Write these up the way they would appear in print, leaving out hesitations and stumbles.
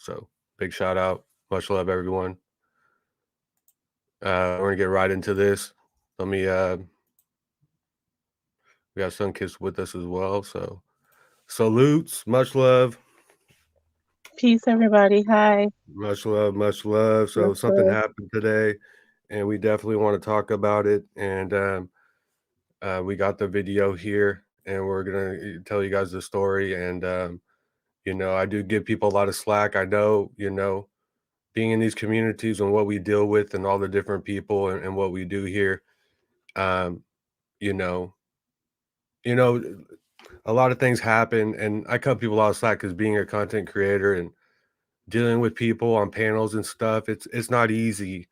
So big shout out. Much love, everyone. We're gonna get right into this. Let me we have Sunkiss with us as well. So salutes, much love. Peace, everybody. Hi. Much love, much love. So Much something love. happened today, and we definitely want to talk about it. And we got the video here, and we're gonna tell you guys the story. And I do give people a lot of slack. I know, being in these communities and what we deal with, and all the different people and what we do here. Um, you know, you know, a lot of things happen, and I cut people a lot of slack because being a content creator and dealing with people on panels and stuff, it's not easy.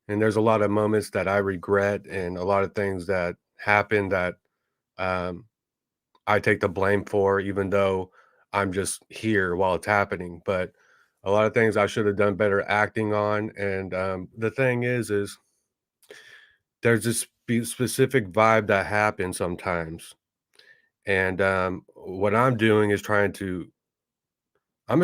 And there's a lot of moments that I regret, and a lot of things that happen that um, I take the blame for, even though I'm just here while it's happening. But a lot of things I should have done better acting on. And the thing is there's this specific vibe that happens sometimes. And what I'm doing is I'm just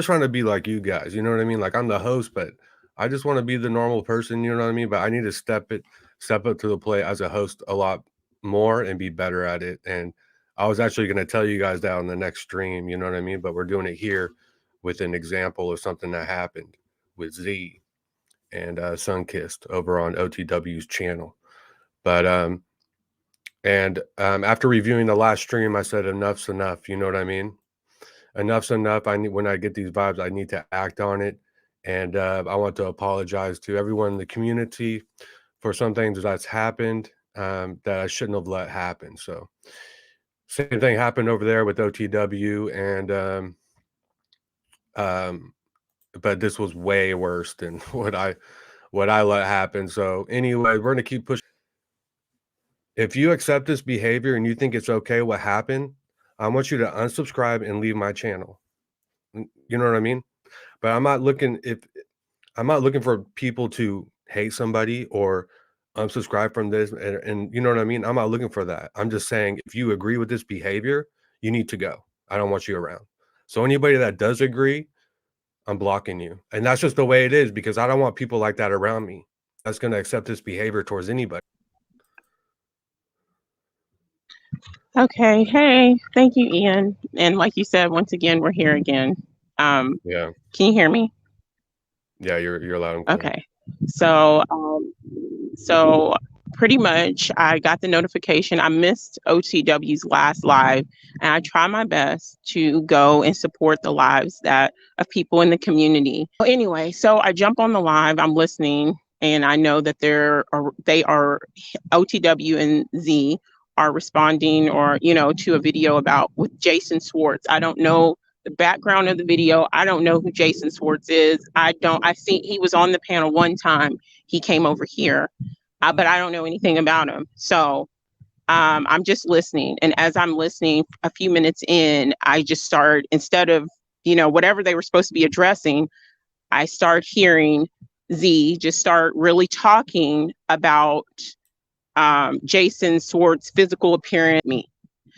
trying to be like you guys, you know what I mean? Like, I'm the host, but I just want to be the normal person, you know what I mean? But I need to step up to the plate as a host a lot more and be better at it. And I was actually going to tell you guys that on the next stream, you know what I mean? But we're doing it here with an example of something that happened with Z and Sunkissed over on OTW's channel. But after reviewing the last stream, I said enough's enough, you know what I mean? Enough's enough. When I get these vibes, I need to act on it. And I want to apologize to everyone in the community for some things that's happened that I shouldn't have let happen. So same thing happened over there with OTW, and but this was way worse than what I let happen. So anyway, we're gonna keep pushing. If you accept this behavior and you think it's okay what happened, I want you to unsubscribe and leave my channel. You know what I mean? But I'm not looking for people to hate somebody or unsubscribe from this, and you know what I mean? I'm not looking for that. I'm just saying, if you agree with this behavior, you need to go. I don't want you around. So anybody that does agree, I'm blocking you. And that's just the way it is, because I don't want people like that around me that's going to accept this behavior towards anybody. Okay. Hey, thank you, Ian. And like you said, once again, we're here again. Yeah. Can you hear me? Yeah, you're loud and clear. Okay. So pretty much I got the notification. I missed OTW's last live, and I try my best to go and support the lives of people in the community. Anyway, so I jump on the live, I'm listening, and I know that they are OTW and Z are responding to a video with Jason SWARTZ. I don't know the background of the video. I don't know who Jason SWARTZ is. I see he was on the panel one time. He came over here, but I don't know anything about him. So I'm just listening. And as I'm listening, a few minutes in, I just start, instead of, whatever they were supposed to be addressing, I start hearing Z just start really talking about Jason SWARTZ's physical appearance.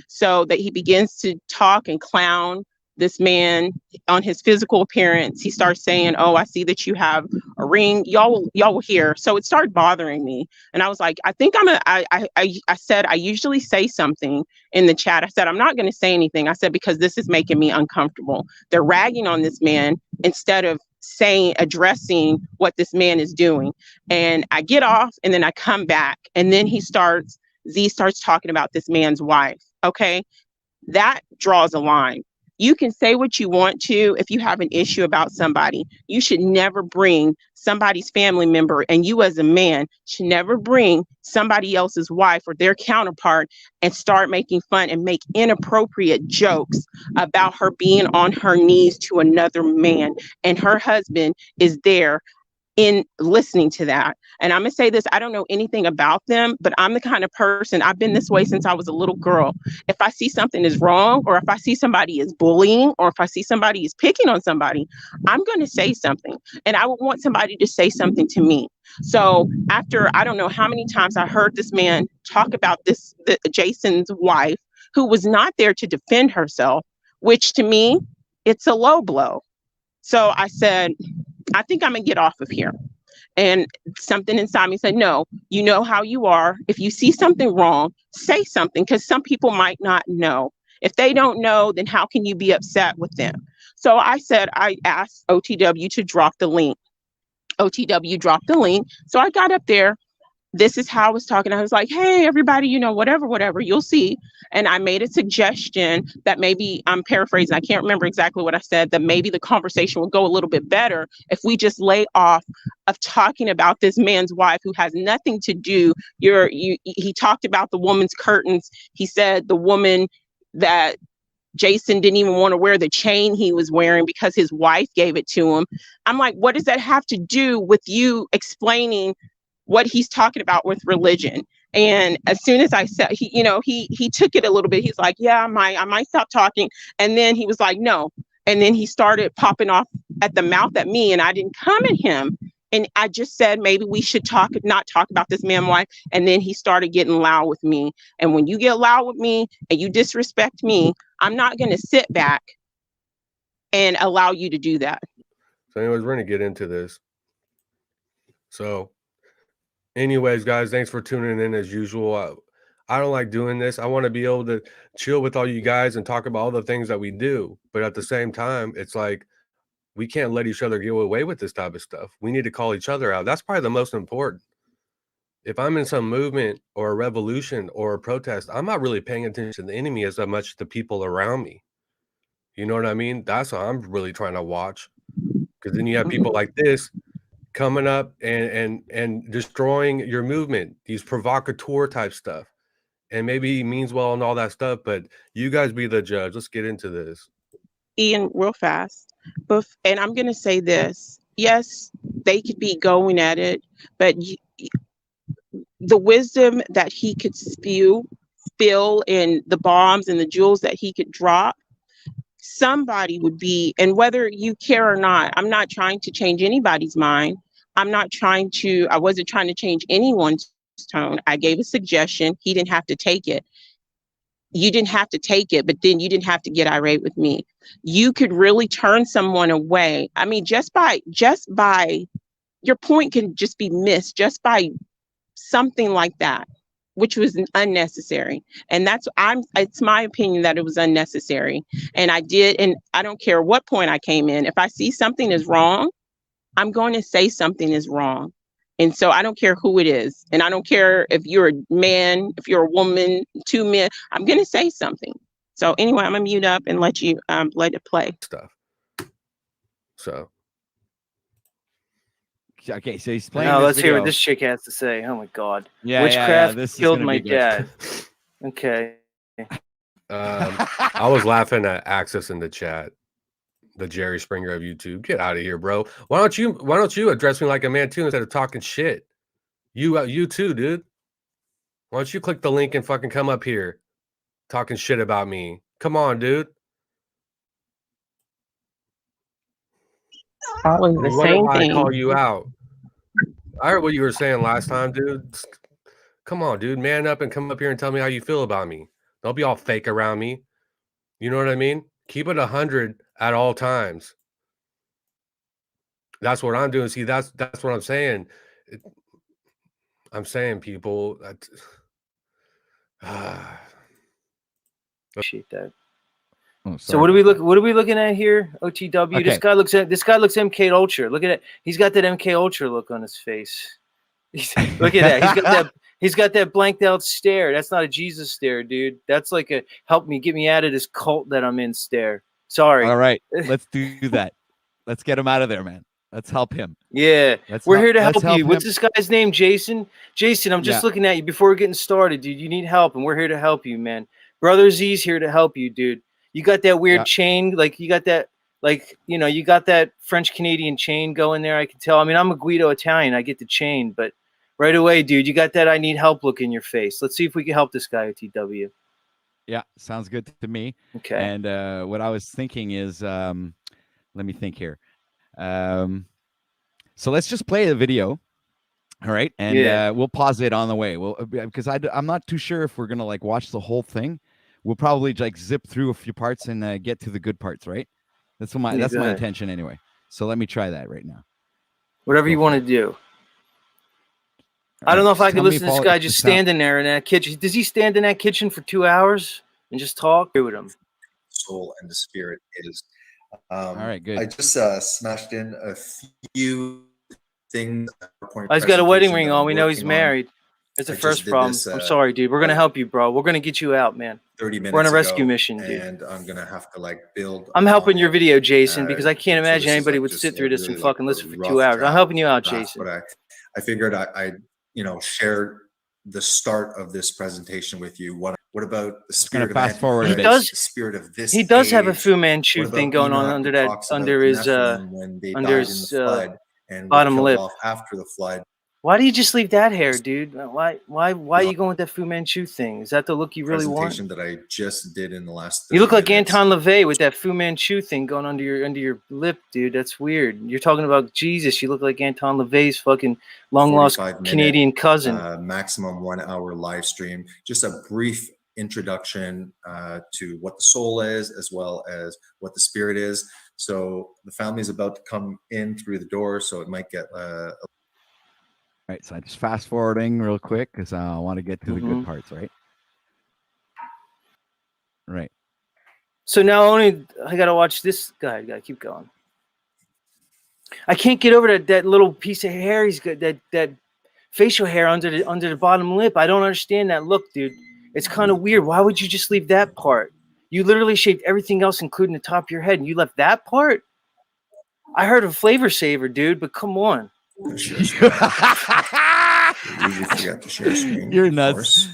So that he begins to talk and clown this man on his physical appearance. He starts saying, "Oh, I see that you have a ring." Y'all will hear. So it started bothering me, and I was like, I said I usually say something in the chat. I said I'm not going to say anything. I said because this is making me uncomfortable. They're ragging on this man instead of addressing what this man is doing. And I get off, and then I come back, and then Z starts talking about this man's wife. Okay, that draws a line. You can say what you want to. If you have an issue about somebody, you should never bring somebody's family member, and you as a man should never bring somebody else's wife or their counterpart and start making fun and make inappropriate jokes about her being on her knees to another man, and her husband is there in listening to that. And I'm gonna say this, I don't know anything about them, but I'm the kind of person, I've been this way since I was a little girl. If I see something is wrong, or if I see somebody is bullying, or if I see somebody is picking on somebody, I'm gonna say something. And I would want somebody to say something to me. So after, I don't know how many times I heard this man talk about Jason's wife, who was not there to defend herself, which to me, it's a low blow. So I said, I think I'm gonna get off of here. And something inside me said, no, you know how you are. If you see something wrong, say something, because some people might not know. If they don't know, then how can you be upset with them? So I said, I asked OTW to drop the link. OTW dropped the link. So I got up there. This is how I was talking. I was like, hey, everybody, you know, whatever, you'll see. And I made a suggestion that maybe, I'm paraphrasing, I can't remember exactly what I said, that maybe the conversation would go a little bit better if we just lay off of talking about this man's wife who has nothing to do. He talked about the woman's curtains. He said the woman that Jason didn't even want to wear the chain he was wearing because his wife gave it to him. I'm like, what does that have to do with you explaining what he's talking about with religion? And as soon as I said, he took it a little bit. He's like, yeah, I might stop talking. And then he was like, no. And then he started popping off at the mouth at me, and I didn't come at him. And I just said, maybe we should not talk about this man wife. And then he started getting loud with me. And when you get loud with me and you disrespect me, I'm not going to sit back and allow you to do that. So anyways, we're going to get into this. So anyways, guys, thanks for tuning in as usual. I don't like doing this. I want to be able to chill with all you guys and talk about all the things that we do. But at the same time, it's like, we can't let each other get away with this type of stuff. We need to call each other out. That's probably the most important. If I'm in some movement or a revolution or a protest, I'm not really paying attention to the enemy as much as the people around me. You know what I mean? That's what I'm really trying to watch. Because then you have people like this coming up and destroying your movement, these provocateur type stuff. And maybe he means well and all that stuff, but you guys be the judge. Let's get into this. Ian, real fast. And I'm going to say this. Yes, they could be going at it, but the wisdom that he could spill in the bombs and the jewels that he could drop, somebody would be, and whether you care or not, I'm not trying to change anybody's mind. I wasn't trying to change anyone's tone. I gave a suggestion. He didn't have to take it. You didn't have to take it, but then you didn't have to get irate with me. You could really turn someone away. I mean, just by your point can just be missed just by something like that, which was unnecessary. And it's my opinion that it was unnecessary. And I don't care what point I came in. If I see something is wrong, I'm going to say something is wrong. And so I don't care who it is. And I don't care if you're a man, if you're a woman, two men, I'm going to say something. So anyway, I'm going to mute up and let it play. Stuff. So. Okay, so he's playing. No, this let's video. hear what this chick has to say. Oh my God. Yeah, Witchcraft this killed my dad. Okay. I was laughing at Access in the chat. The Jerry Springer of YouTube. Get out of here, bro. Why don't you address me like a man too instead of talking shit? You too, dude. Why don't you click the link and fucking come up here talking shit about me? Come on, dude. Always the same thing. I call you out. I heard what you were saying last time, dude. Come on, dude. Man up and come up here and tell me how you feel about me. Don't be all fake around me. You know what I mean? Keep it 100 at all times. That's what I'm doing. See, that's what I'm saying. I'm saying, people. Appreciate that. Oh, so what are we looking at here? OTW. Okay. This guy looks MK Ultra. Look at it. He's got that MK Ultra look on his face. Look at that. He's got that blanked out stare. That's not a Jesus stare, dude. That's like a help me get me out of this cult that I'm in stare. Sorry. All right, let's do that. Let's get him out of there, man. Let's help him. Yeah, we're here to help you. What's him. this guy's name? Jason? Jason, I'm just looking at you before we're getting started, dude. You need help, and we're here to help you, man. Brother Z's here to help you, dude. You got that weird chain, like you got that, like, you know, you got that French-Canadian chain going there, I can tell. I mean, I'm a Guido Italian. I get the chain, but right away, dude, you got that I need help look in your face. Let's see if we can help this guy at TW. Yeah, sounds good to me. Okay. And what I was thinking is, let me think here. So let's just play the video. All right. And we'll pause it on the way. Well, because I'm not too sure if we're going to like watch the whole thing. We'll probably like zip through a few parts and get to the good parts. Right. That's my intention anyway. So let me try that right now. Whatever you want to do. I don't know if I could listen to this guy just standing there in that kitchen. Does he stand in that kitchen for 2 hours and just talk with him? Soul and the spirit is. All right, good. I just smashed in a few things. He's got a wedding ring on. We know he's married. It's the first problem. I'm sorry, dude. We're gonna help you, bro. We're gonna get you out, man. 30 minutes. We're on a rescue mission, dude. And I'm gonna have to like build. I'm helping your video, Jason, because I can't imagine anybody would sit through this and fucking listen for 2 hours. I'm helping you out, Jason. But I figured I share the start of this presentation with you. What about the spirit of fast forward? He does. The spirit of this. He does have a Fu Manchu thing going on under his bottom lip after the flood. Why do you just leave that hair, dude? Why are you going with that Fu Manchu thing? Is that the look you really want? Presentation that I just did in the last. You look like Anton LaVey with that Fu Manchu thing going under your lip, dude. That's weird. You're talking about Jesus. You look like Anton LaVey's fucking long lost Canadian cousin. Maximum 1 hour live stream. Just a brief introduction to what the soul is, as well as what the spirit is. So the family is about to come in through the door, so it might get. Right, so I'm just fast forwarding real quick because I want to get to the good parts, right? Right. So now I gotta watch this guy. I gotta keep going. I can't get over that little piece of hair. He's got that facial hair under the bottom lip. I don't understand that look, dude. It's kind of weird. Why would you just leave that part? You literally shaved everything else, including the top of your head, and you left that part? I heard a flavor saver, dude, but come on. You're nuts.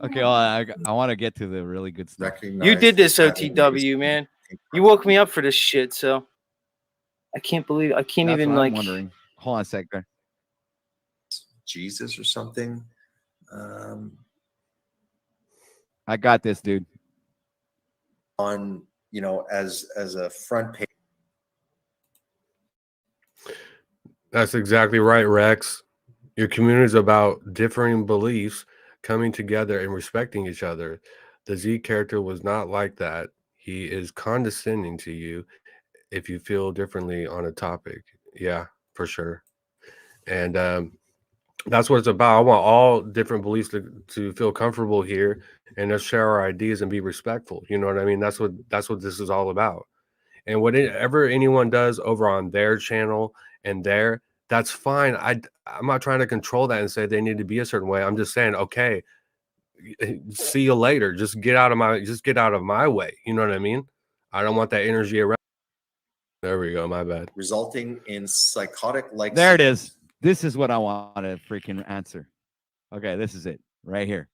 Okay, well, I want to get to the really good stuff. You did this, OTW, man. You woke me up for this shit, so I can't believe it. I can't That's even what like. I'm wondering. Hold on a sec there. Jesus or something. I got this, dude. On as a front page. That's exactly right, Rex. Your community is about differing beliefs coming together and respecting each other. The Z character was not like that. He is condescending to you if you feel differently on a topic. Yeah, for sure. And that's what it's about. I want all different beliefs to feel comfortable here and to share our ideas and be respectful. You know what I mean? That's what this is all about. And whatever anyone does over on their channel and that's fine. I'm not trying to control that and say they need to be a certain way. I'm just saying, okay, see you later. Just get out of my way. You know what I mean? I don't want that energy around. There we go. My bad. Resulting in psychotic like. There it is. This is what I want to freaking answer. Okay, this is it right here.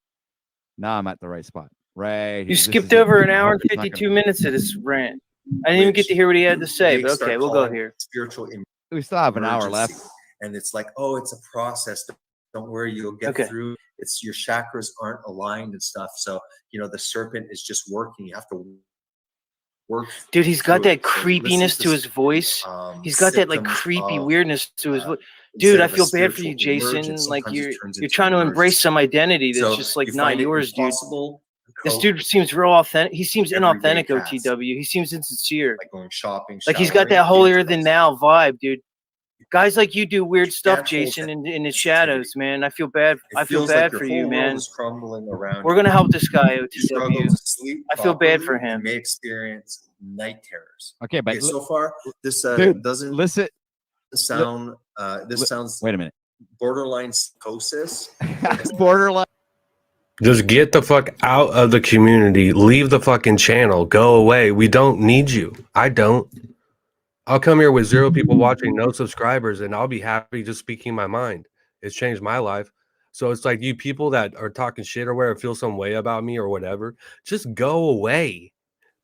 Now I'm at the right spot. Right. You skipped over an hour and 52 minutes of this rant. I didn't even get to hear what he had to say, but okay, we'll go here. Spiritual. We still have an hour left. And it's like, oh, it's a process. Don't worry, you'll get through. It's your chakras aren't aligned and stuff. So, the serpent is just working. You have to work. Dude, he's got that creepiness to his voice. He's got that like creepy weirdness to his voice. Dude, I feel bad for you, Jason. Like you're trying to embrace some identity that's just like not yours, dude. This dude seems real authentic. He seems inauthentic, OTW. He seems insincere. Like going shopping. Like he's got that holier than thou vibe, dude. Guys like you do weird stuff, Jason, in the shadows, man. I feel bad. I feel bad for you, man. We're gonna help this guy, OTW. I feel bad for him. May experience night terrors. Okay, but so far this doesn't sound. This sounds. Wait a minute. Borderline psychosis. Borderline. Just get the fuck out of the community. Leave the fucking channel. Go away. We don't need you. I don't. I'll come here with 0 people watching, no subscribers, and I'll be happy just speaking my mind. It's changed my life. So it's like you people that are talking shit or whatever, feel some way about me or whatever, just go away.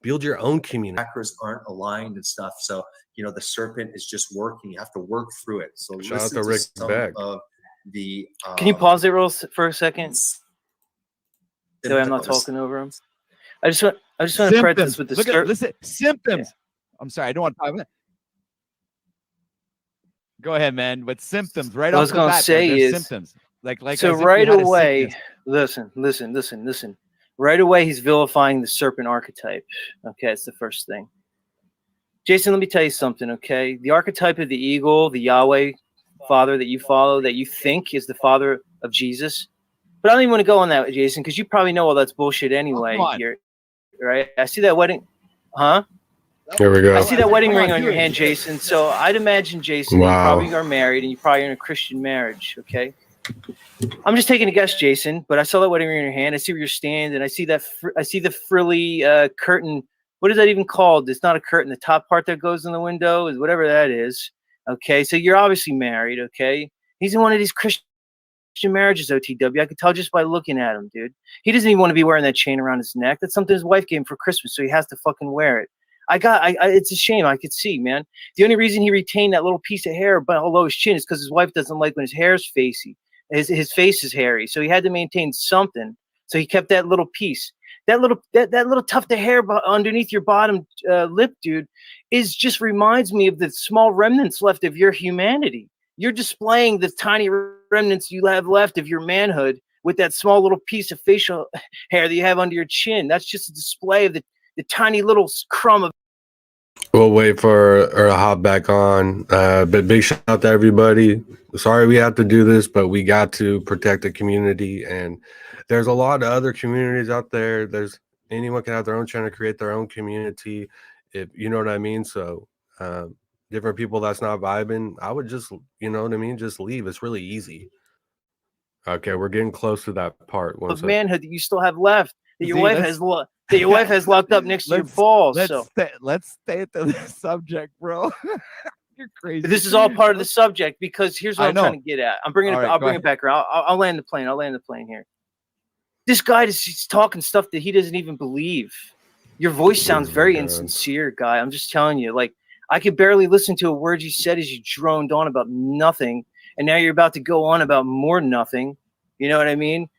Build your own community. Chakras aren't aligned and stuff. So, the serpent is just working. You have to work through it. So shout out to Rick Beck. Can you pause it for a second? That way I'm not talking over him. I just want to preface with the listen, symptoms. Yeah. I'm sorry, I don't want to talk about it. Go ahead, man. But symptoms, right? What I was going to say is symptoms. Like so right away. Listen. Right away, he's vilifying the serpent archetype. Okay, it's the first thing. Jason, let me tell you something, okay? The archetype of the eagle, the Yahweh Father that you follow, that you think is the father of Jesus. But I don't even want to go on that, Jason, because you probably know all that's bullshit anyway. You're right. I see that wedding, huh? Here we go. I see that wedding ring on your hand, Jason. So I'd imagine, Jason, that you probably are married and you probably are in a Christian marriage, okay? I'm just taking a guess, Jason, but I saw that wedding ring in your hand. I see where you're standing. I see that. I see the frilly curtain. What is that even called? It's not a curtain. The top part that goes in the window is whatever that is. Okay, so you're obviously married. Okay, he's in one of these Christian marriages, OTW. I could tell just by looking at him, dude. He doesn't even want to be wearing that chain around his neck. That's something his wife gave him for Christmas, so he has to fucking wear it. It's a shame. I could see, man. The only reason he retained that little piece of hair below his chin is because his wife doesn't like when his hair's facey. His face is hairy, so he had to maintain something. So he kept that little piece. That little tuft of hair underneath your bottom lip, dude, just reminds me of the small remnants left of your humanity. You're displaying the tiny remnants you have left of your manhood with that small little piece of facial hair that you have under your chin. That's just a display of the tiny little crumb of. We'll wait for her to hop back on. But big shout out to everybody. Sorry we have to do this, but we got to protect the community. And there's a lot of other communities out there. There's anyone can have their own channel, create their own community. If you know what I mean. So different people that's not vibing, I would just, you know what I mean, just leave. It's really easy. Okay, we're getting close to that part. Of manhood that you still have left, that your wife has locked up next to your balls. Let's stay at the subject, bro. You're crazy. This is all part of the subject because here's what I'm trying to get at. I'll bring it back around. I'll land the plane. I'll land the plane here. This guy is talking stuff that he doesn't even believe. Your voice sounds very insincere, guy. I'm just telling you. Like, I could barely listen to a word you said as you droned on about nothing, and now you're about to go on about more nothing. You know what I mean?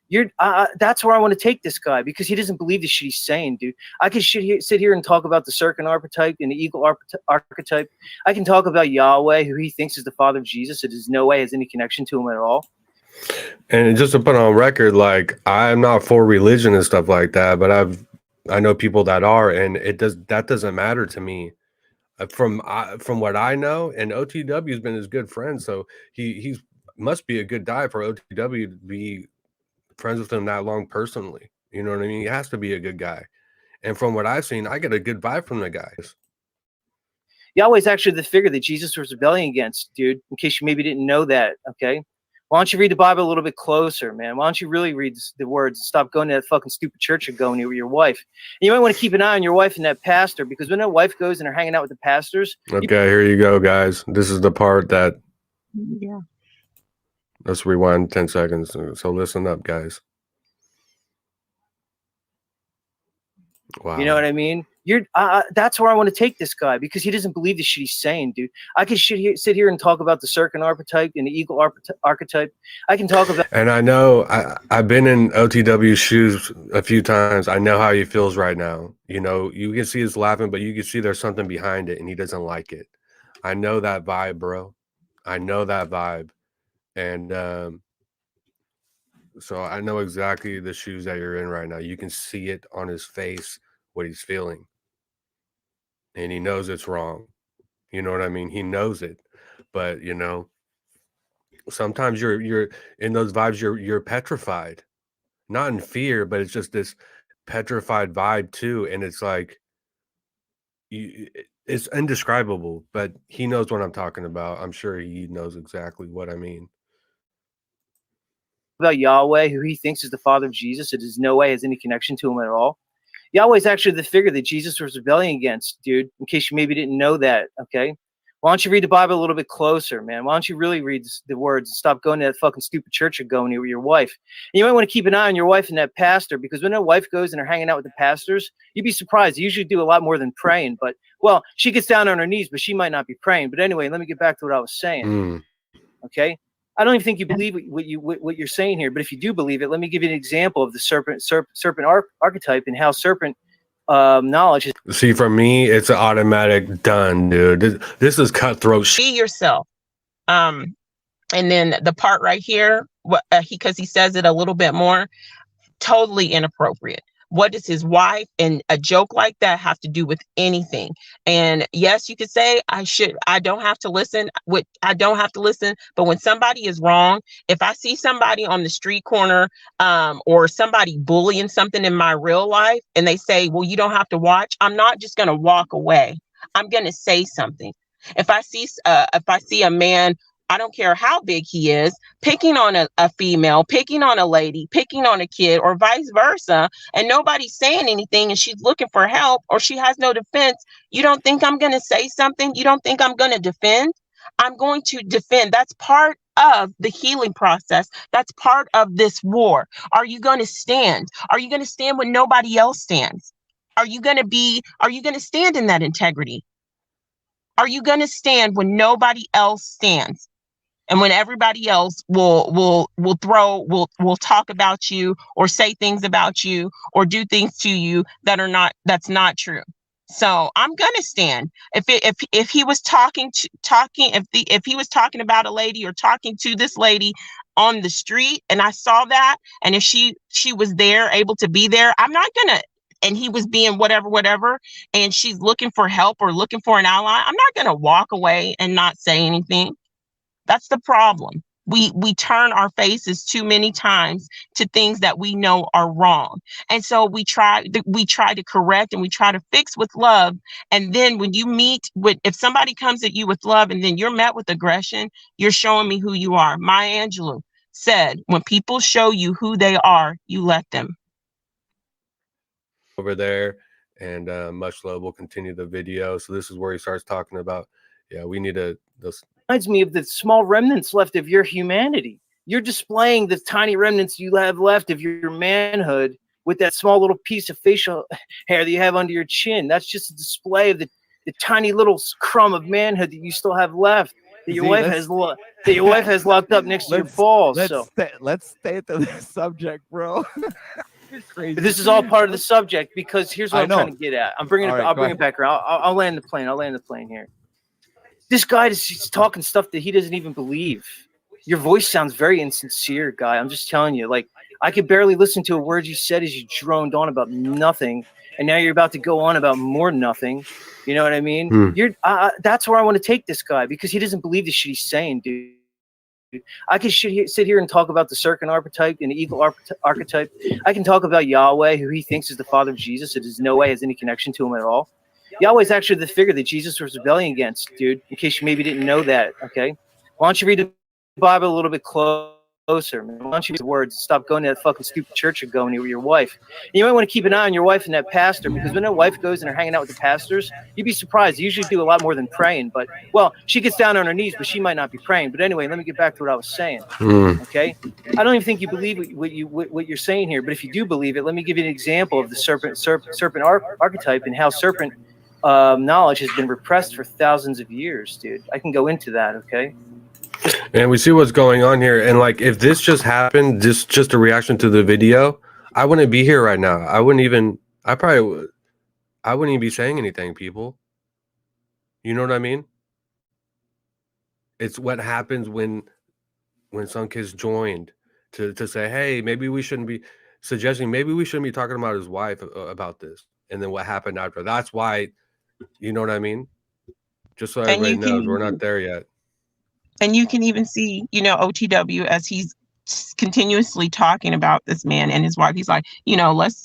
That's where I want to take this guy because he doesn't believe the shit he's saying, dude. I could sit here and talk about the serpent archetype and the eagle archetype. I can talk about Yahweh, who he thinks is the father of Jesus. It is no way has any connection to him at all. And just to put on record, like, I'm not for religion and stuff like that, but I know people that are, and that doesn't matter to me. From what I know, and OTW has been his good friend, so he must be a good guy for OTW to be friends with him that long personally. You know what I mean? He has to be a good guy. And from what I've seen, I get a good vibe from the guys. Yahweh's actually the figure that Jesus was rebelling against, dude, in case you maybe didn't know that, okay? Why don't you read the Bible a little bit closer, man? Why don't you really read the words and stop going to that fucking stupid church you're going to with your wife? And you might want to keep an eye on your wife and that pastor, because when that wife goes and they're hanging out with the pastors. Okay, here you go, guys. This is the part that. Yeah. Let's rewind 10 seconds. So listen up, guys. Wow. You know what I mean? That's where I want to take this guy because he doesn't believe the shit he's saying, dude. I can sit here and talk about the serpent archetype and the eagle archetype. I can talk about. And I know I've been in OTW's shoes a few times. I know how he feels right now. You know, you can see he's laughing, but you can see there's something behind it, and he doesn't like it. I know that vibe, bro. I know that vibe, and so I know exactly the shoes that you're in right now. You can see it on his face, what he's feeling. And he knows it's wrong. You know what I mean? He knows it. But, you know, sometimes you're in those vibes, you're petrified. Not in fear, but it's just this petrified vibe too. And it's like it's indescribable, but he knows what I'm talking about. I'm sure he knows exactly what I mean. About Yahweh, who he thinks is the father of Jesus. It is no way has any connection to him at all. Yahweh's actually the figure that Jesus was rebelling against, dude, in case you maybe didn't know that, okay? Why don't you read the Bible a little bit closer, man? Why don't you really read the words and stop going to that fucking stupid church you're going to with your wife? And you might want to keep an eye on your wife and that pastor, because when that wife goes and they're hanging out with the pastors, you'd be surprised. They usually do a lot more than praying, but, well, she gets down on her knees, but she might not be praying. But anyway, let me get back to what I was saying, okay? I don't even think you believe what you're saying here, but if you do believe it, let me give you an example of the serpent archetype and how serpent knowledge is. See, for me, it's an automatic done, dude. This is cutthroat. Be yourself. And then the part right here, because he says it a little bit more, totally inappropriate. What does his wife and a joke like that have to do with anything? And yes, you could say I don't have to listen. I don't have to listen. But when somebody is wrong, if I see somebody on the street corner, or somebody bullying something in my real life, and they say, well, you don't have to watch, I'm not just going to walk away. I'm going to say something. If I see a man, I don't care how big he is, picking on a female, picking on a lady, picking on a kid, or vice versa, and nobody's saying anything, and she's looking for help, or she has no defense, you don't think I'm going to say something? You don't think I'm going to defend? I'm going to defend. That's part of the healing process. That's part of this war. Are you going to stand? Are you going to stand when nobody else stands? Are you going to stand in that integrity? Are you going to stand when nobody else stands? And when everybody else will talk about you, or say things about you, or do things to you that's not true. So I'm gonna stand. If he was if he was talking about a lady, or talking to this lady on the street, and I saw that, and if she was there, able to be there, I'm not gonna. And he was being whatever, and she's looking for help or looking for an ally, I'm not gonna walk away and not say anything. That's the problem. We turn our faces too many times to things that we know are wrong. And so we try to correct, and we try to fix with love. And then when you if somebody comes at you with love, and then you're met with aggression, you're showing me who you are. Maya Angelou said, when people show you who they are, you let them. Over there, and much love. We'll continue the video. So this is where he starts talking about, yeah, we need this reminds me of the small remnants left of your humanity. You're displaying the tiny remnants you have left of your manhood with that small little piece of facial hair that you have under your chin. That's just a display of the tiny little crumb of manhood that you still have left, that your wife has locked up next to your balls. Let's stay at the subject, bro. Crazy. This is all part of the subject, because here's what I'm trying to get at. I'll bring it back around. I'll land the plane. I'll land the plane here. This guy is talking stuff that he doesn't even believe. Your voice sounds very insincere, guy. I'm just telling you. Like, I could barely listen to a word you said as you droned on about nothing, and now you're about to go on about more nothing. You know what I mean? That's where I want to take this guy, because he doesn't believe the shit he's saying, dude. I can sit here and talk about the serpent archetype and the eagle archetype. I can talk about Yahweh, who he thinks is the father of Jesus. It is no way has any connection to him at all. Yahweh's actually the figure that Jesus was rebelling against, dude, in case you maybe didn't know that, okay? Why don't you read the Bible a little bit closer, man? Why don't you read the words? Stop going to that fucking stupid church you're going to with your wife. And you might want to keep an eye on your wife and that pastor, because when that wife goes and they're hanging out with the pastors, you'd be surprised. They usually do a lot more than praying, but, well, she gets down on her knees, but she might not be praying. But anyway, let me get back to what I was saying, okay? I don't even think you believe what you're saying here, but if you do believe it, let me give you an example of the serpent archetype, and how serpent knowledge has been repressed for thousands of years, dude. I can go into that, okay? And we see what's going on here. And like, if this just happened, just a reaction to the video, I wouldn't be here right now. I wouldn't even be saying anything, people. You know what I mean? It's what happens when some kids joined to say, hey, maybe we shouldn't be talking about his wife about this. And then what happened after? That's why, you know what I mean? Just so everybody knows, we're not there yet. And you can even see, OTW, as he's continuously talking about this man and his wife. He's like,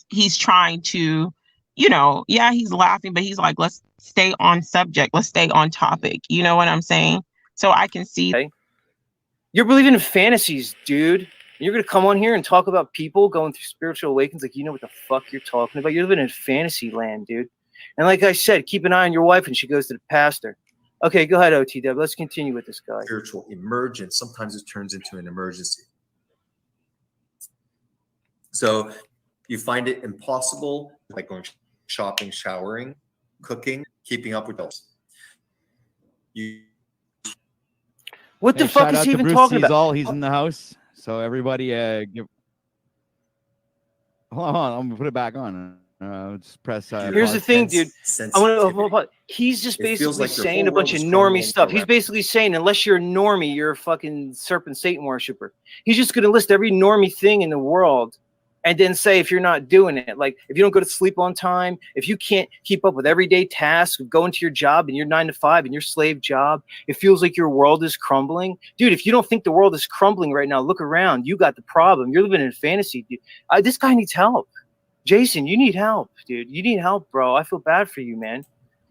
he's trying to, he's laughing, but he's like, let's stay on subject. Let's stay on topic. You know what I'm saying? So I can see. Okay. You're believing in fantasies, dude. You're going to come on here and talk about people going through spiritual awakenings like you know what the fuck you're talking about. You're living in fantasy land, dude. And like I said, keep an eye on your wife when she goes to the pastor. Okay, go ahead, OTW. Let's continue with this guy. Spiritual emergence. Sometimes it turns into an emergency. So you find it impossible, like going shopping, showering, cooking, keeping up with those. What the fuck is he even talking about? He's in the house. So everybody, hold on. I'm gonna put it back on. Just press. Here's the thing, dude. He's just basically saying a bunch of normie stuff. He's basically saying, unless you're a normie, you're a fucking serpent Satan worshiper. He's just gonna list every normie thing in the world and then say if you're not doing it, like if you don't go to sleep on time, if you can't keep up with everyday tasks of going to your job and your 9 to 5 and your slave job, it feels like your world is crumbling. Dude, if you don't think the world is crumbling right now, look around. You got the problem. You're living in fantasy, dude. This guy needs help. Jason, you need help, dude. You need help, bro. I feel bad for you, man.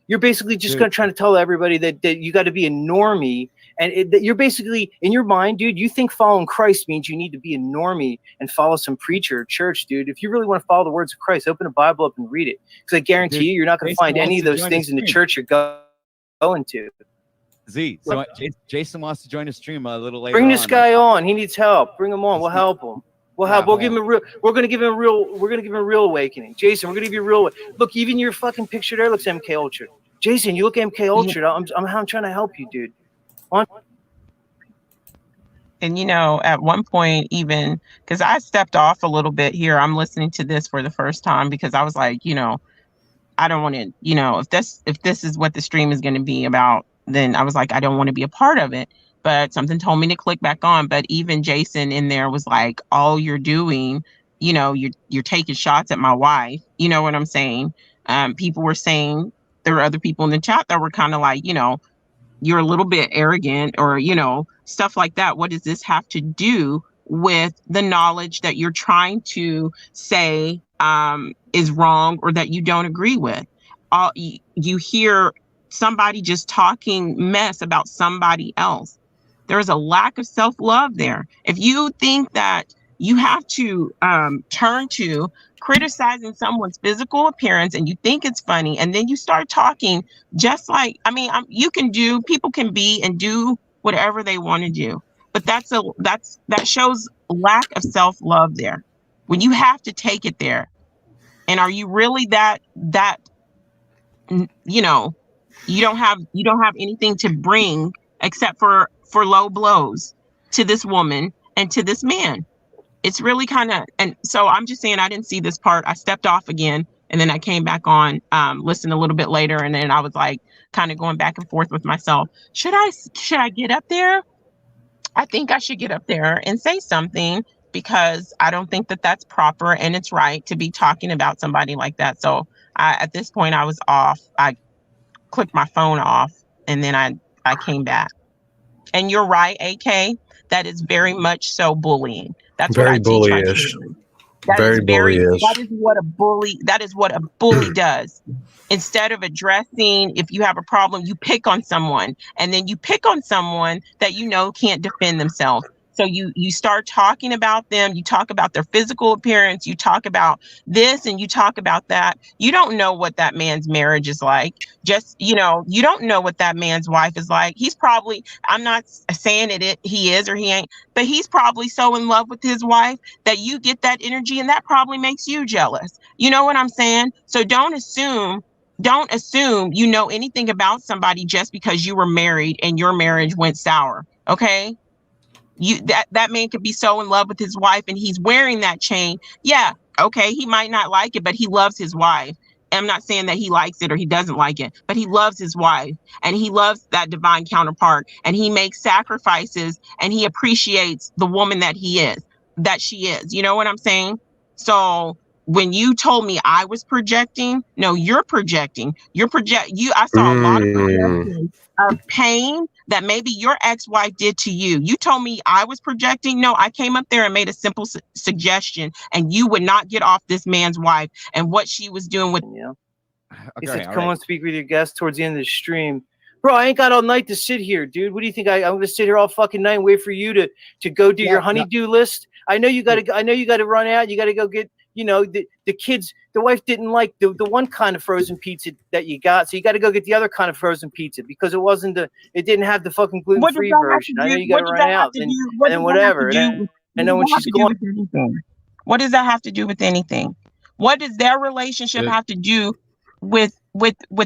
You're basically just trying to tell everybody that you got to be a normie. And that you're basically, in your mind, dude, you think following Christ means you need to be a normie and follow some preacher or church, dude. If you really want to follow the words of Christ, open a Bible up and read it. Because I guarantee you, you're not going to find any of those things in the church you're going to. Z, so Jason wants to join the stream a little later. Bring this guy on. He needs help. Bring him on. We'll help him. We'll help. We'll give him a real. We're gonna give him a real. We're gonna give him a real awakening. Jason, we're gonna give you a real. Look, even your fucking picture there looks MK Ultra. Jason, you look MK Ultra. I'm trying to help you, dude. And you know, at one point, even because I stepped off a little bit here, I'm listening to this for the first time because I was like, you know, I don't want to, you know, if this is what the stream is going to be about, then I was like, I don't want to be a part of it. But something told me to click back on. But even Jason in there was like, all you're doing, you know, you're taking shots at my wife. You know what I'm saying? People were saying, there were other people in the chat that were kind of like, you know, you're a little bit arrogant or, you know, stuff like that. What does this have to do with the knowledge that you're trying to say is wrong or that you don't agree with? You hear somebody just talking mess about somebody else. There's a lack of self-love there. If you think that you have to turn to criticizing someone's physical appearance and you think it's funny, and then you start talking just like, I mean, people can be and do whatever they want to do, but that shows lack of self-love there. When you have to take it there, and are you really that you know, you don't have anything to bring except for low blows to this woman and to this man. It's really kind of, and so I'm just saying I didn't see this part. I stepped off again and then I came back on, listened a little bit later, and then I was like kind of going back and forth with myself. Should I get up there? I think I should get up there and say something because I don't think that that's proper and it's right to be talking about somebody like that. So at this point I was off. I clicked my phone off and then I came back. And you're right, AK. That is very much so bullying. That's very what I teach my bullyish. children. Very bullyish. That is what a bully does. Instead of addressing, if you have a problem, you pick on someone, and then you pick on someone that you know can't defend themselves. So you start talking about them, you talk about their physical appearance, you talk about this and you talk about that. You don't know what that man's marriage is like. You don't know what that man's wife is like. He's probably, I'm not saying he is or he ain't, but he's probably so in love with his wife that you get that energy and that probably makes you jealous. You know what I'm saying? So don't assume you know anything about somebody just because you were married and your marriage went sour. Okay? That man could be so in love with his wife and he's wearing that chain. Yeah, okay, he might not like it, but he loves his wife. I'm not saying that he likes it or he doesn't like it, but he loves his wife and he loves that divine counterpart and he makes sacrifices and he appreciates the woman that she is. You know what I'm saying? So when you told me I was projecting, no, you're projecting. I saw a lot of projection of pain that maybe your ex-wife did to you. You told me I was projecting. No, I came up there and made a simple suggestion, and you would not get off this man's wife and what she was doing with. Yeah. He said, "Come on, speak with your guest towards the end of the stream." Bro, I ain't got all night to sit here, dude. What do you think? I'm gonna sit here all fucking night and wait for you to go do your honeydew list? I know you gotta run out. You gotta go get. You know, the kids, the wife didn't like the one kind of frozen pizza that you got. So you got to go get the other kind of frozen pizza because it didn't have the fucking gluten-free version. I know you got to run out and then whatever. And then when she's gone. What does that have to do with anything? What does their relationship have to do with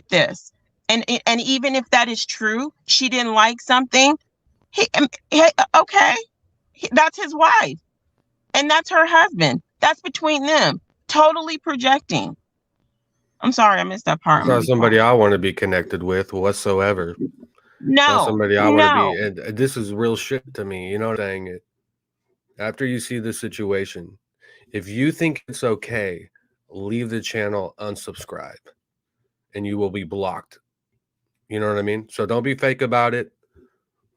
this? And even if that is true, she didn't like something. Okay, that's his wife. And that's her husband. That's between them. Totally projecting. I'm sorry, I missed that part. It's not somebody I want to be connected with whatsoever. No. Not somebody I want to be. And this is real shit to me. You know what I'm saying? After you see the situation, If you think it's okay, leave the channel, unsubscribe, and you will be blocked. You know what I mean? So don't be fake about it.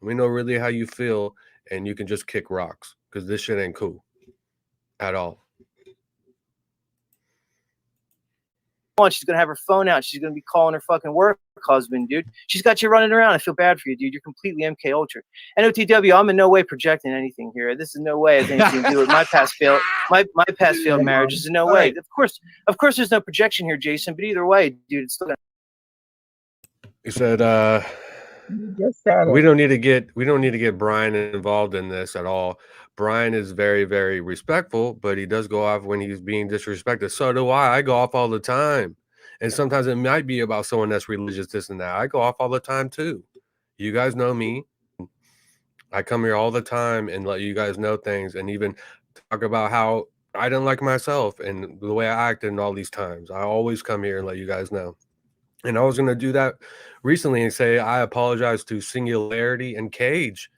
We know really how you feel, and you can just kick rocks because this shit ain't cool at all. She's gonna have her phone out. She's gonna be calling her fucking work husband, dude. She's got you running around. I feel bad for you, dude. You're completely MK Ultra. And OTW, I'm in no way projecting anything here. This is no way has anything to do with my past failed past failed marriages. In no way. Of course, there's no projection here, Jason. But either way, dude, it's still gonna. He said, we don't need to get Brian involved in this at all. Brian is very, very respectful, but he does go off when he's being disrespected. So do I. I go off all the time. And sometimes it might be about someone that's religious, this and that. I go off all the time too. You guys know me. I come here all the time and let you guys know things, and even talk about how I didn't like myself and the way I acted in all these times. I always come here and let you guys know. And I was going to do that recently and say I apologize to Singularity and Cage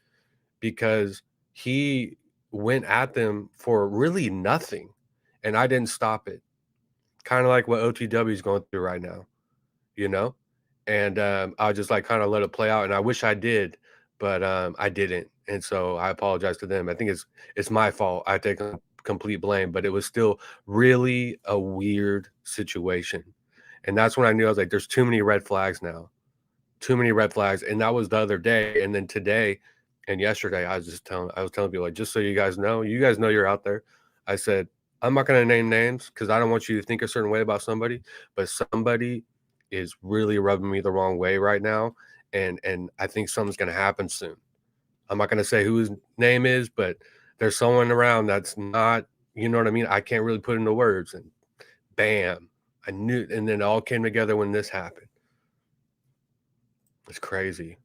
because he went at them for really nothing, and I didn't stop it. Kind of like what OTW is going through right now, you know? And I just like kind of let it play out, and I wish I did, but I didn't. And so I apologize to them. I think it's my fault. I take complete blame, but it was still really a weird situation. And that's when I knew I was like, there's too many red flags now. Too many red flags. And that was the other day. And then today and yesterday, I was telling people, like, just so you guys know you're out there. I said, I'm not going to name names because I don't want you to think a certain way about somebody, but somebody is really rubbing me the wrong way right now. And I think something's going to happen soon. I'm not going to say who his name is, but there's someone around that's not, you know what I mean? I can't really put into words, and bam, I knew. And then it all came together when this happened. It's crazy.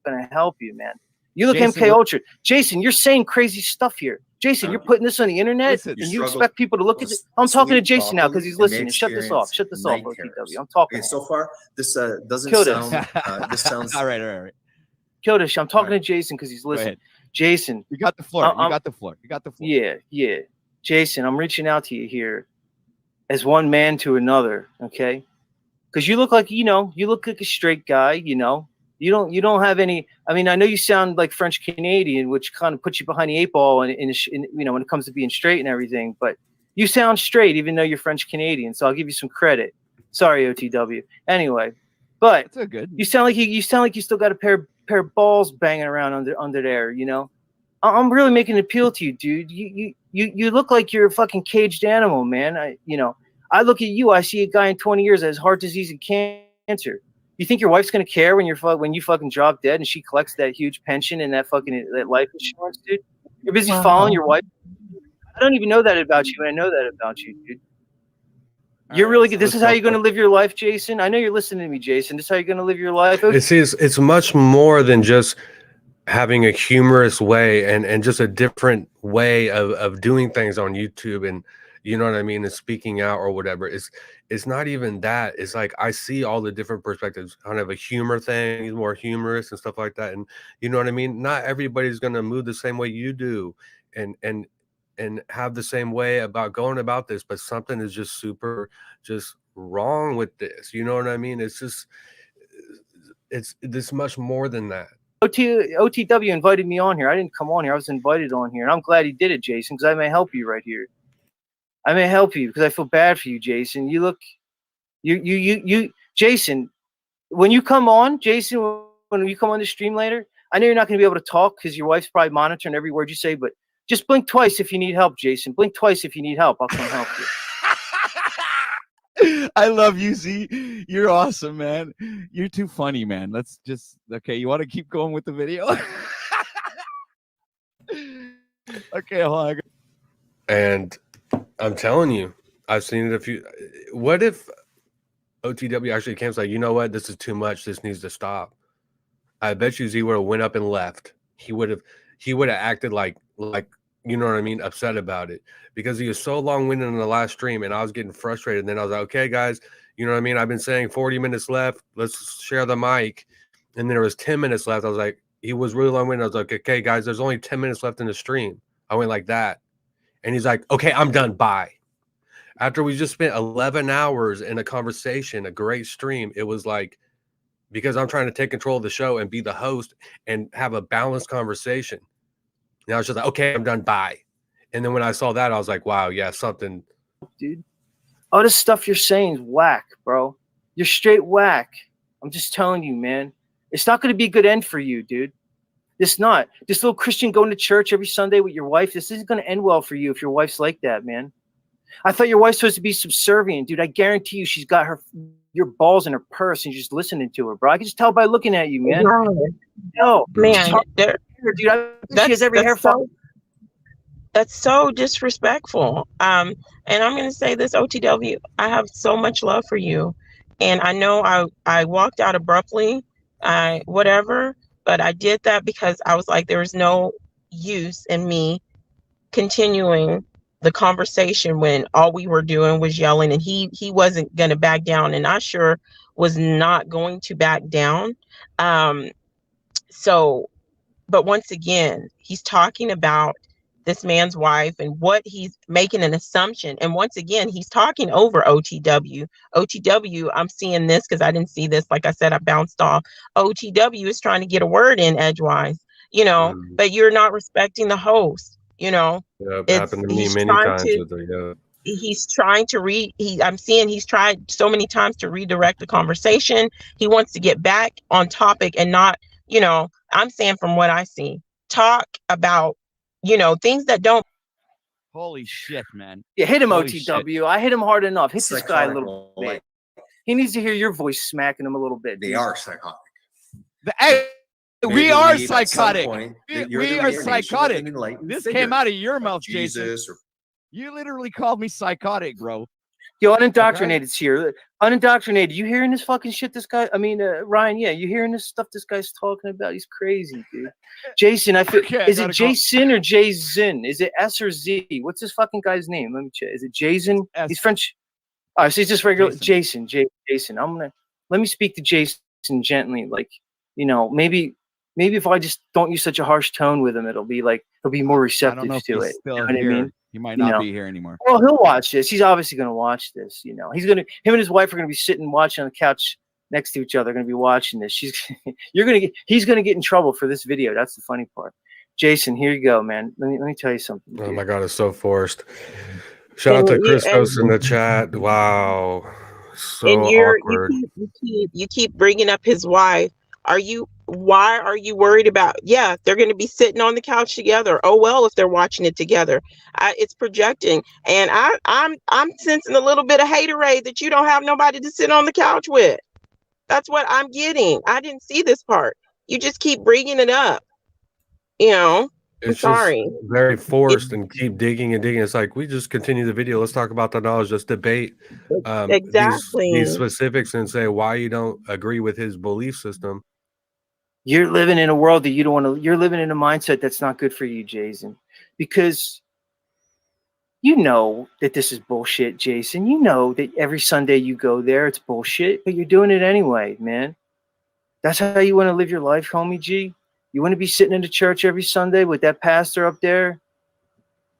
Gonna help you, man. You look MK Ultra. Jason, you're saying crazy stuff here. Jason, you're putting this on the internet, and you expect people to look at it. I'm talking to Jason now because he's listening. Shut this off. Shut this off, OTW. I'm talking. Okay, so far, this doesn't sound. This sounds all right. Kildish, I'm talking to Jason because he's listening. Jason, you got the floor. You got the floor. Yeah. Jason, I'm reaching out to you here as one man to another, okay? Because you look like a straight guy, you know. You don't have any. I mean, I know you sound like French Canadian, which kind of puts you behind the eight ball, in when it comes to being straight and everything. But you sound straight, even though you're French Canadian. So I'll give you some credit. Sorry, OTW. Anyway, but it's good. You sound like you still got a pair of balls banging around under there. You know, I'm really making an appeal to you, dude. You look like you're a fucking caged animal, man. I look at you. I see a guy in 20 years that has heart disease and cancer. You think your wife's gonna care when you fucking drop dead and she collects that huge pension and that life insurance, dude? You're busy following your wife. I don't even know that about you, and I know that about you, dude. You're really good. This is how you're gonna live your life, Jason. I know you're listening to me, Jason. This is how you're gonna live your life. It's much more than just having a humorous way and just a different way of doing things on YouTube, and you know what I mean, and speaking out or whatever. It's not even that. It's like I see all the different perspectives, kind of a humor thing. He's more humorous and stuff like that. And you know what I mean? Not everybody's gonna move the same way you do and have the same way about going about this, but something is just super just wrong with this. You know what I mean? It's just it's this much more than that. OTW invited me on here. I didn't come on here. I was invited on here, and I'm glad he did it, Jason, because I may help you right here. I may help you because I feel bad for you, Jason. Jason, when you come on, when you come on the stream later, I know you're not going to be able to talk because your wife's probably monitoring every word you say, but just blink twice if you need help, Jason. Blink twice if you need help. I'll come help you. I love you, Z. You're awesome, man. You're too funny, man. Let's just, okay, you want to keep going with the video? Okay, hold on. And I'm telling you, I've seen it a few. What if OTW actually came like, you know what, this is too much. This needs to stop. I bet you Z would have went up and left. He would have acted like you know what I mean, upset about it because he was so long-winded in the last stream, and I was getting frustrated. And then I was like, okay, guys, you know what I mean. I've been saying 40 minutes left. Let's share the mic. And then there was 10 minutes left. I was like, he was really long-winded. I was like, okay, guys, there's only 10 minutes left in the stream. I went like that. And he's like, okay, I'm done. Bye. After we just spent 11 hours in a conversation, a great stream, it was like, because I'm trying to take control of the show and be the host and have a balanced conversation. And I was just like, okay, I'm done. Bye. And then when I saw that, I was like, wow, yeah, something. Dude, all this stuff you're saying is whack, bro. You're straight whack. I'm just telling you, man. It's not going to be a good end for you, dude. It's not. This little Christian going to church every Sunday with your wife, this isn't going to end well for you if your wife's like that, man. I thought your wife's supposed to be subservient, dude. I guarantee you she's got your balls in her purse and you're just listening to her, bro. I can just tell by looking at you, man. No, man, dude, she has every hair follicle. That's so disrespectful. And I'm going to say this, OTW, I have so much love for you. And I know I walked out abruptly, whatever, but I did that because I was like, there was no use in me continuing the conversation when all we were doing was yelling, and he wasn't going to back down, and I sure was not going to back down. So, but once again, he's talking about this man's wife and what he's making an assumption. And once again, he's talking over OTW. OTW, I'm seeing this because I didn't see this. Like I said, I bounced off. OTW is trying to get a word in edgewise, you know, but you're not respecting the host, you know. Yeah, it happened to me many times. He's trying to I'm seeing he's tried so many times to redirect the conversation. He wants to get back on topic and not, you know, I'm saying from what I see, talk about, you know, things that don't. Holy shit, man. Yeah, hit him, OTW. I hit him hard enough. Hit this guy a little bit. He needs to hear your voice smacking him a little bit. They are psychotic. We are psychotic. We are psychotic. This came out of your mouth, Jason. You literally called me psychotic, bro. Yo, Unindoctrinated's here. Unindoctrinated, you hearing this fucking shit this guy, Ryan, yeah, you hearing this stuff this guy's talking about? He's crazy, dude. Jason, I feel, is it Jason or Jason? Is it S or Z? What's this fucking guy's name? Let me check. Is it Jason? He's French. All right, so he's just regular Jason. Jason. Let me speak to Jason gently. Like, you know, maybe if I just don't use such a harsh tone with him, it'll be like, he'll be more receptive to it. You know what I mean? He might not be here anymore. Well, he'll watch this. He's obviously going to watch this. You know, him and his wife are going to be sitting watching on the couch next to each other. Going to be watching this. He's going to get in trouble for this video. That's the funny part. Jason, here you go, man. Let me tell you something. Oh my God, it's so forced. Shout out to Christos in the chat. Wow, so awkward. You keep bringing up his wife. Why are you worried about? Yeah, they're going to be sitting on the couch together. Oh well, if they're watching it together, it's projecting, and I'm sensing a little bit of haterade that you don't have nobody to sit on the couch with. That's what I'm getting. I didn't see this part. You just keep bringing it up. You know, it's just very forced and keep digging and digging. It's like, we just continue the video. Let's talk about the knowledge. Let's debate these specifics and say why you don't agree with his belief system. You're living in a world that you don't want to. You're living in a mindset that's not good for you, Jason, because you know that this is bullshit, Jason. You know that every Sunday you go there, it's bullshit, but you're doing it anyway, man. That's how you want to live your life, homie G. You want to be sitting in the church every Sunday with that pastor up there?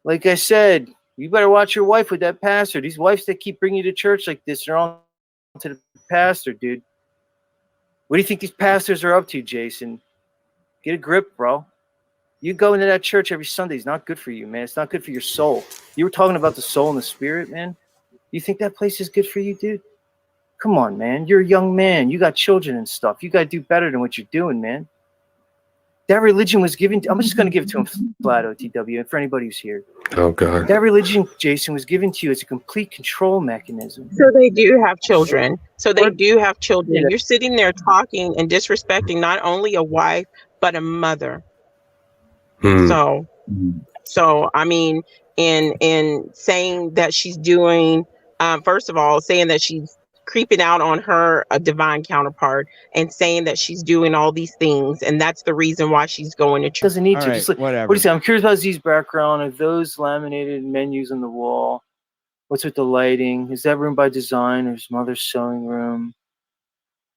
Like I said, you better watch your wife with that pastor. These wives that keep bringing you to church like this, they're on to the pastor, dude. What do you think these pastors are up to, Jason? Get a grip, bro. You go into that church every Sunday. It's not good for you, man. It's not good for your soul. You were talking about the soul and the spirit, man. You think that place is good for you, dude? Come on, man. You're a young man. You got children and stuff. You got to do better than what you're doing, man. That religion was given to, I'm just going to give it to him flat, OTW, and for anybody who's here. Oh, God. That religion, Jason, was given to you as a complete control mechanism. So they do have children. You're sitting there talking and disrespecting not only a wife, but a mother. So I mean, in saying that she's doing, first of all, saying that she's creeping out on her a divine counterpart and saying that she's doing all these things, and that's the reason why she's going to church. Doesn't need to. Right, just like, whatever. What do you say? I'm curious about Z's background. Are those laminated menus on the wall? What's with the lighting? Is that room by design, or is mother's sewing room?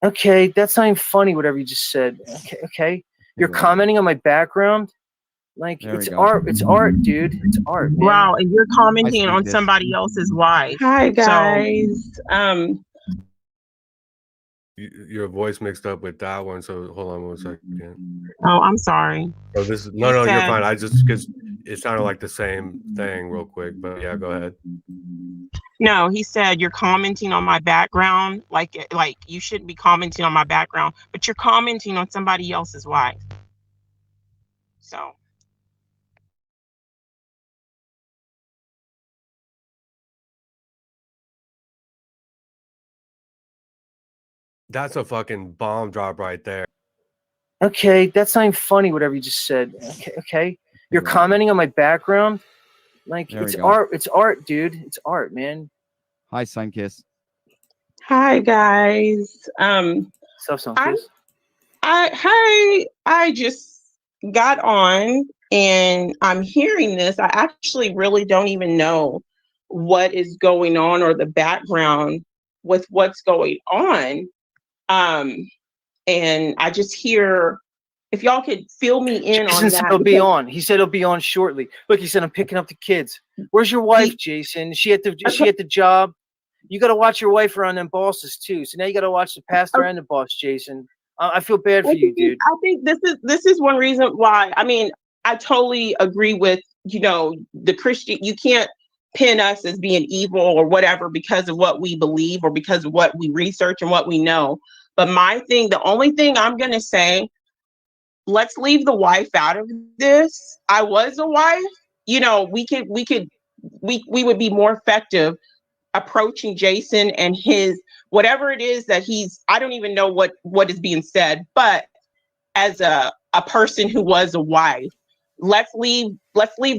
Okay, that's not even funny. Whatever you just said. Okay. You're commenting on my background. Like There we it's go. art. It's art, dude. It's art, man. Wow, and you're commenting see on this. somebody else's wife. Hi guys. Your voice mixed up with that one, so hold on 1 second. Oh, I'm sorry. So this is He no, you're said- fine. I just because it sounded like the same thing real quick, but yeah, go ahead. No, he said you're commenting on my background, like you shouldn't be commenting on my background, but you're commenting on somebody else's wife. So That's a fucking bomb drop right there. Okay, that's not even funny. Whatever you just said. Okay. You're commenting on my background. Like There we it's go. art. It's art, dude. It's art, man. Hi, Sunkiss. hi guys. Stuff, Sunkiss. I just got on and I'm hearing this. I actually really don't even know what is going on or the background with what's going on. And I just hear, if y'all could fill me in Jason on said that. he'll be on. He said he'll be on shortly. Look, he said I'm picking up the kids. Where's your wife, Jason? Is she at the job? You got to watch your wife around them bosses too. So now you got to watch the pastor and the boss, Jason. I feel bad for you, dude. I think this is one reason why. I mean, I totally agree with, the Christian. You can't pin us as being evil or whatever because of what we believe or because of what we research and what we know. But the only thing I'm going to say, let's leave the wife out of this. I was a wife. We would be more effective approaching Jason and his whatever it is that I don't even know what is being said, but as a person who was a wife, let's leave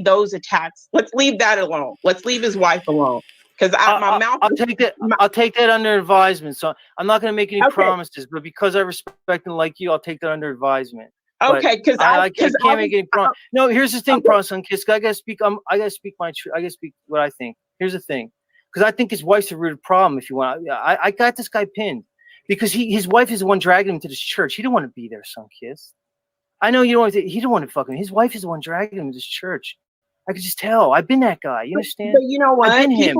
those attacks. Let's leave that alone. Let's leave his wife alone. Because my mouth. I'll take that under advisement. So I'm not going to make any promises, but because I respect and like you, I'll take that under advisement. Okay, because I can't make any promise. No, here's the thing, Sunkiss. I gotta speak. I gotta speak my truth. I gotta speak what I think. Here's the thing, because I think his wife's a root problem. If you want, I got this guy pinned because his wife is the one dragging him to this church. He didn't want to be there, Sunkiss. I know you don't want to. He didn't want to fucking. His wife is the one dragging him to this church. I could just tell. I've been that guy. You understand? But you know what? I've been him.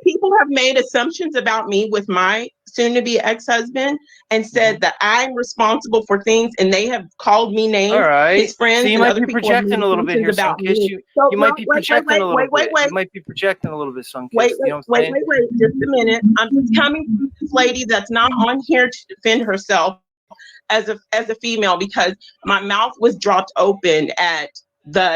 People have made assumptions about me with my soon-to-be ex-husband and said that I'm responsible for things, and they have called me names. All right. His friends. So you might be projecting a little bit here, Sunkiss. You might be projecting a little bit. You might be projecting a little bit, Sunkiss. Wait, just a minute. I'm just coming from this lady that's not on here to defend herself as a female because my mouth was dropped open at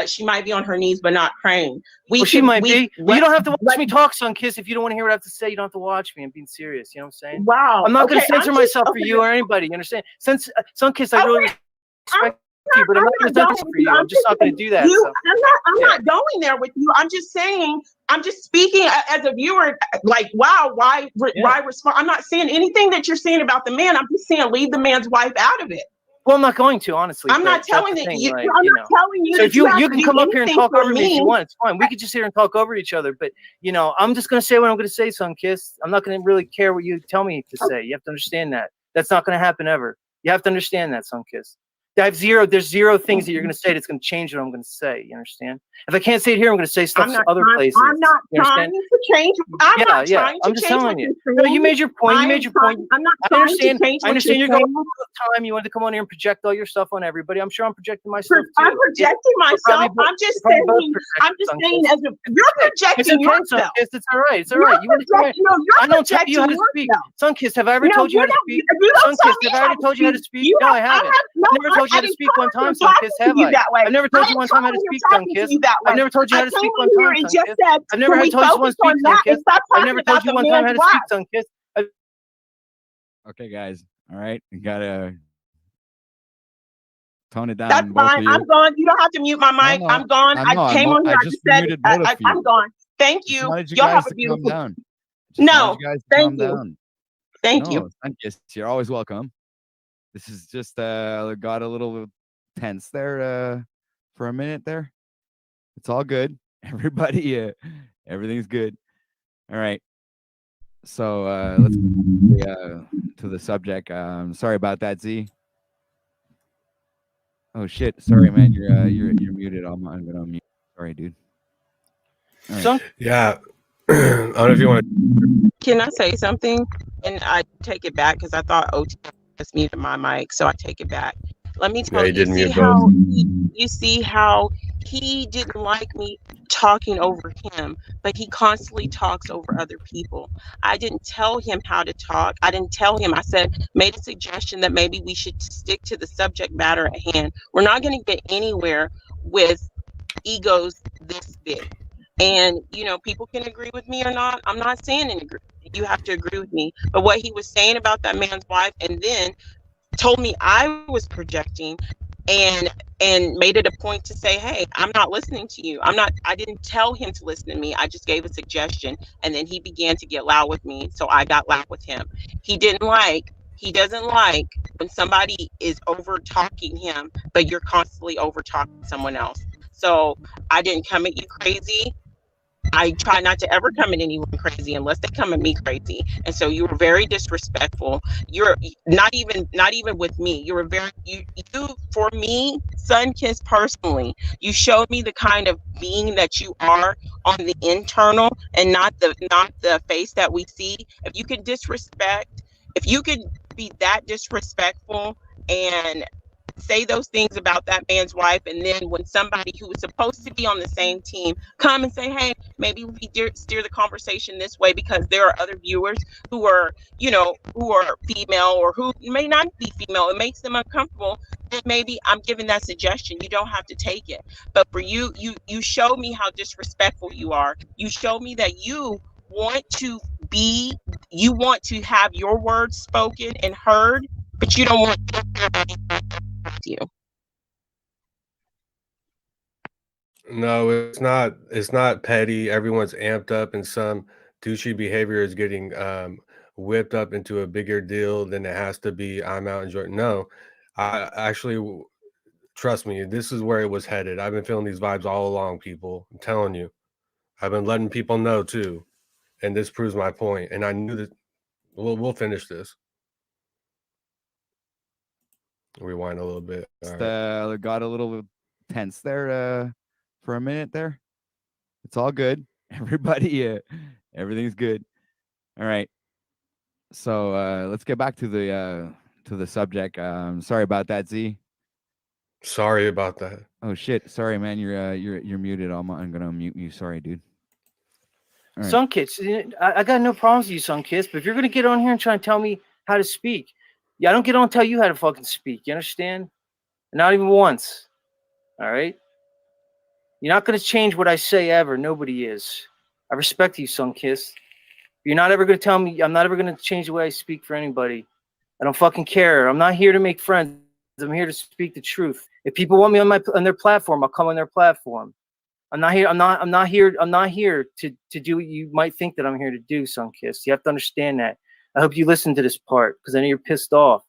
she might be on her knees but not praying. She might be. You don't have to watch me talk, Sunkiss. If you don't want to hear what I have to say, you don't have to watch me. I'm being serious. You know what I'm saying? Wow. I'm not going to censor myself for you or anybody. You understand? Sunkiss, I really respect you, but I'm not going to censor for you. I'm just not going to do that. I'm not going there with you. I'm just saying. I'm just speaking as a viewer. Like, wow, why respond? I'm not saying anything that you're saying about the man. I'm just saying leave the man's wife out of it. Well, I'm not going to, honestly. I'm not telling you. I'm not telling you. So if you can come up here and talk over me if you want, it's fine. We could just sit here and talk over each other. But I'm just going to say what I'm going to say, Sunkiss. I'm not going to really care what you tell me to say. You have to understand that. That's not going to happen ever. You have to understand that, Sunkiss. There's zero things that you're going to say that's going to change what I'm going to say. You understand? If I can't say it here, I'm going to say stuff other places. I'm not trying to change. I'm just telling you. No, you made your point. I'm not trying to change. I understand you're going all the time. You wanted to come on here and project all your stuff on everybody. I'm sure I'm projecting my stuff too. I'm projecting myself. I'm just saying as you're projecting yourself. It's all right. It's all right. I don't tell you how to speak. Sunkiss, have I ever told you how to speak? Sunkiss, have I ever told you how to speak? No, I haven't. I've never told you how to speak one time, Sunkiss, have I? I've never told you one time how to speak, Sunkiss. I've never told you how to speak one time, Sunkiss. I've never told you one speak, Sunkiss. I've never told you one time how to speak, Sunkiss. Okay, guys. All right, you gotta tone it down. That's fine. I'm gone. You don't have to mute my mic. I'm gone. I came on here. I just said I'm gone. Thank you. Y'all have a beautiful. No, thank you. Thank you. Sunkiss, you're always welcome. This is just got a little tense there for a minute there. It's all good. Everybody, everything's good. All right. So let's to the subject. Sorry about that, Z. Oh shit! Sorry, man. You're muted. I'm gonna unmute. Sorry, dude. All right. Yeah. I don't know if you want to. Can I say something? And I take it back because I thought OT just muted my mic, so I take it back. Let me Yeah, tell he you, did mute you see how he didn't like me talking over him, but he constantly talks over other people. I didn't tell him how to talk. I didn't tell him. I said, made a suggestion that maybe we should stick to the subject matter at hand. We're not going to get anywhere with egos this big. And people can agree with me or not. I'm not saying you have to agree with me. But what he was saying about that man's wife, and then told me I was projecting, and made it a point to say, hey, I'm not listening to you. I didn't tell him to listen to me. I just gave a suggestion, and then he began to get loud with me, so I got loud with him. He doesn't like when somebody is over talking him, but you're constantly over talking someone else. So I didn't come at you crazy. I try not to ever come at anyone crazy unless they come at me crazy. And so you were very disrespectful. You're not even with me. You were you for me, Sunkiss personally. You showed me the kind of being that you are on the internal and not the face that we see. If you could be that disrespectful and say those things about that man's wife, and then when somebody who was supposed to be on the same team come and say, hey, maybe we steer the conversation this way, because there are other viewers who are female, or who may not be female, it makes them uncomfortable, then maybe I'm giving that suggestion. You don't have to take it. But for you show me how disrespectful you are. You show me that you want to have your words spoken and heard, but you don't want you. No, it's not petty. Everyone's amped up, and some douchey behavior is getting whipped up into a bigger deal than it has to be. I'm out enjoying. No, I actually trust me. This is where it was headed. I've been feeling these vibes all along, people. I'm telling you. I've been letting people know too, and this proves my point. And I knew that we'll finish this. Rewind a little bit. All right. Got a little tense there for a minute there. It's all good. Everybody, everything's good. All right. So let's get back to the subject. Sorry about that, Z. Sorry about that. Oh shit! Sorry, man. You're muted. I'm gonna unmute you. Sorry, dude. Right. Sunkiss, I got no problems with you, Sunkiss. But if you're gonna get on here and try and tell me how to speak, yeah, I don't get on and tell you how to fucking speak. You understand? Not even once. All right. You're not gonna change what I say ever. Nobody is. I respect you, Sunkiss. You're not ever gonna tell me. I'm not ever gonna change the way I speak for anybody. I don't fucking care. I'm not here to make friends. I'm here to speak the truth. If people want me on their platform, I'll come on their platform. I'm not here to do what you might think that I'm here to do, Sunkiss. You have to understand that. I hope you listen to this part, because I know you're pissed off.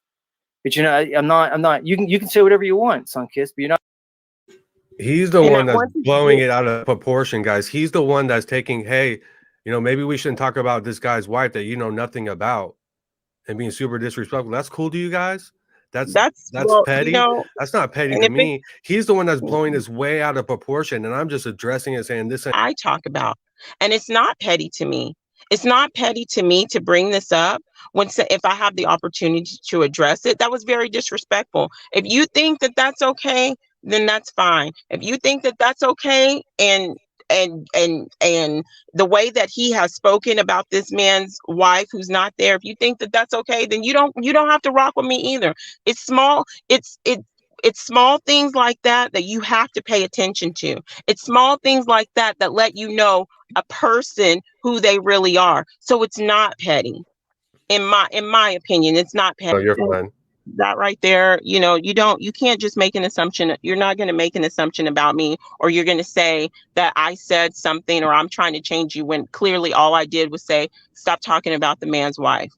But I'm not. You can say whatever you want, Sunkiss, but you're not. He's the one that's blowing it out of proportion, guys. He's the one that's taking, hey, maybe we shouldn't talk about this guy's wife that you know nothing about, and being super disrespectful. That's cool to you guys? That's petty. That's not petty to me. He's the one that's blowing this way out of proportion, and I'm just addressing it, saying this. I talk about, and it's not petty to me. It's not petty to me to bring this up if I have the opportunity to address it. That was very disrespectful. If you think that that's okay, then that's fine. If you think that that's okay, and the way that he has spoken about this man's wife who's not there, if you think that that's okay, then you don't have to rock with me either. It's small things like that you have to pay attention to. It's small things like that let you know a person who they really are. So it's not petty. In my opinion, it's not petty. Oh, you're fine. That right there, you can't just make an assumption. You're not going to make an assumption about me, or you're going to say that I said something, or I'm trying to change you, when clearly all I did was say, stop talking about the man's wife.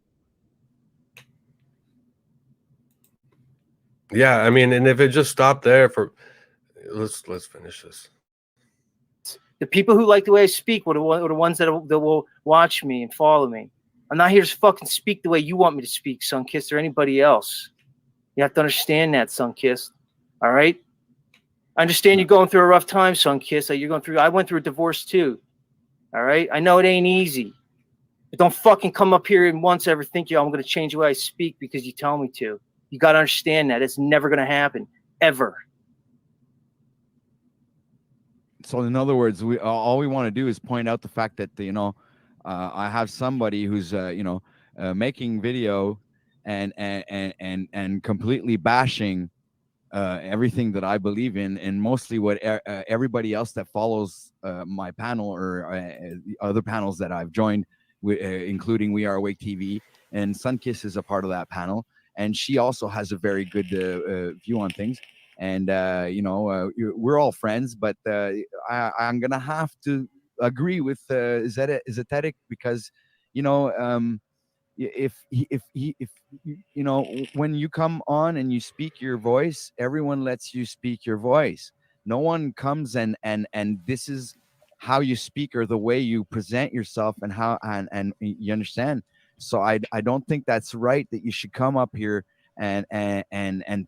Yeah, I mean, and if it just stopped there let's finish this. The people who like the way I speak are the ones that will watch me and follow me. I'm not here to fucking speak the way you want me to speak, Sunkiss, or anybody else. You have to understand that, Sunkiss. All right. I understand you're going through a rough time, son Kiss. Like you're going through. I went through a divorce too. All right. I know it ain't easy. But don't fucking come up here and once ever think, yo, I'm going to change the way I speak because you tell me to. You got to understand that it's never going to happen ever. So in other words, all we want to do is point out the fact that I have somebody who's making video and completely bashing everything that I believe in, and mostly what everybody else that follows my panel or other panels that I've joined, including We Are Awake TV, and Sunkiss is a part of that panel, and she also has a very good view on things. And we're all friends, but I'm gonna have to agree with Zetetic because if when you come on and you speak your voice, everyone lets you speak your voice. No one comes and this is how you speak or the way you present yourself and how and you understand. So I don't think that's right that you should come up here and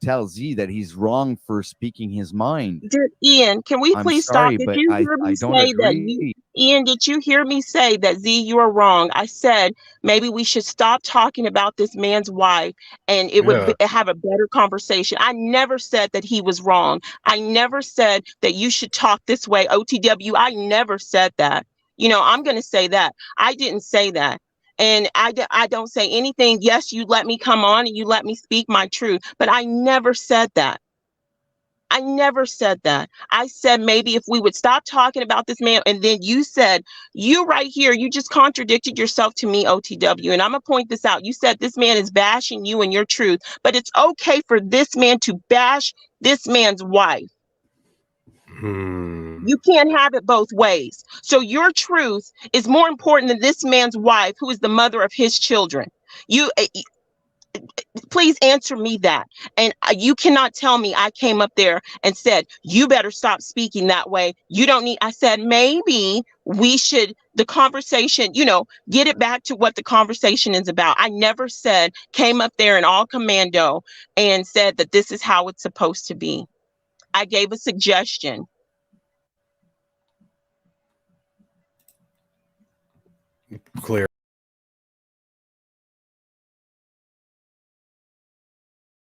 tell Z that he's wrong for speaking his mind. Ian, can we please stop? Sorry, Did but you hear me say that Ian, did you hear me say that Z, you are wrong? I said maybe we should stop talking about this man's wife and it would have a better conversation. I never said that he was wrong. I never said that you should talk this way, OTW. I never said that. I'm going to say that. I didn't say that. And I don't say anything. Yes, you let me come on and you let me speak my truth, but I never said that. I never said that. I said maybe if we would stop talking about this man, and then you said, you right here, you just contradicted yourself to me, OTW. And I'm going to point this out. You said this man is bashing you and your truth, but it's okay for this man to bash this man's wife. You can't have it both ways. So your truth is more important than this man's wife, who is the mother of his children. Please answer me that. And you cannot tell me I came up there and said, you better stop speaking that way. You don't need, I said, maybe we should, the conversation, get it back to what the conversation is about. I never said, came up there in all commando and said that this is how it's supposed to be. I gave a suggestion.